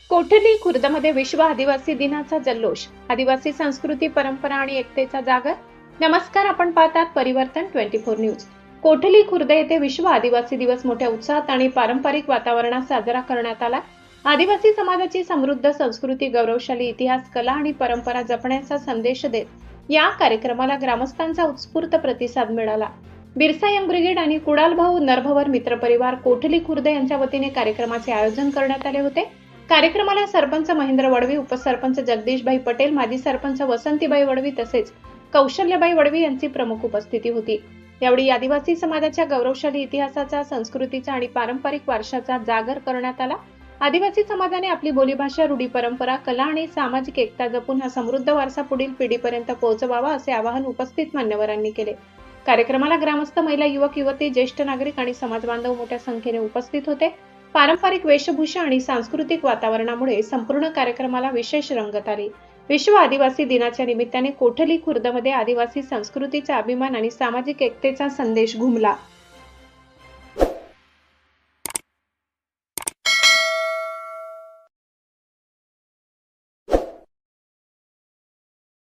कोठली खुर्दमध्ये विश्व आदिवासी दिनाचा जल्लोष, आदिवासी संस्कृती, परंपरा आणि एकतेचा जागर. नमस्कार, आपण पाहतात परिवर्तन 24 न्यूज. कोठली खुर्द येथे विश्व आदिवासी दिवस मोठ्या उत्साहात आणि पारंपरिक वातावरणात साजरा करण्यात आला. आदिवासी समाजाची समृद्ध संस्कृती, गौरवशाली इतिहास, कला आणि परंपरा जपण्याचा संदेश देत या कार्यक्रमाला ग्रामस्थांचा उत्स्फूर्त प्रतिसाद मिळाला. बिरसा यंग ब्रिगेड आणि कुडालभाऊ नरभवर मित्रपरिवार कोठली खुर्द यांच्या वतीने कार्यक्रमाचे आयोजन करण्यात आले होते. कार्यक्रमाला सरपंच महेंद्र वडवी, उपसरपंच जगदीशभाई पटेल, माजी सरपंच वसंतीबाई वडवी तसेच कौशल्यबाई वडवी यांची प्रमुख उपस्थिती होती. यावेळी आदिवासी समाजाच्या गौरवशाली इतिहासाचा, संस्कृतीचा आणि पारंपरिक वारशाचा जागर करण्यात आला. आदिवासी समाजाने आपली बोलीभाषा, रूढी, परंपरा, कला आणि सामाजिक एकता जपून हा समृद्ध वारसा पुढील पिढीपर्यंत पोहोचवावा असे आवाहन उपस्थित मान्यवरांनी केले. कार्यक्रमाला ग्रामस्थ, महिला, युवक, युवती, ज्येष्ठ नागरिक आणि समाजबांधव मोठ्या संख्येने उपस्थित होते. पारंपरिक वेशभूषा आणि सांस्कृतिक वातावरणामुळे संपूर्ण कार्यक्रमाला विशेष रंगत आली. विश्व आदिवासी दिनाच्या निमित्ताने कोठली खुर्दमध्ये आदिवासी संस्कृतीचा अभिमान आणि सामाजिक एकतेचा संदेश घुमला.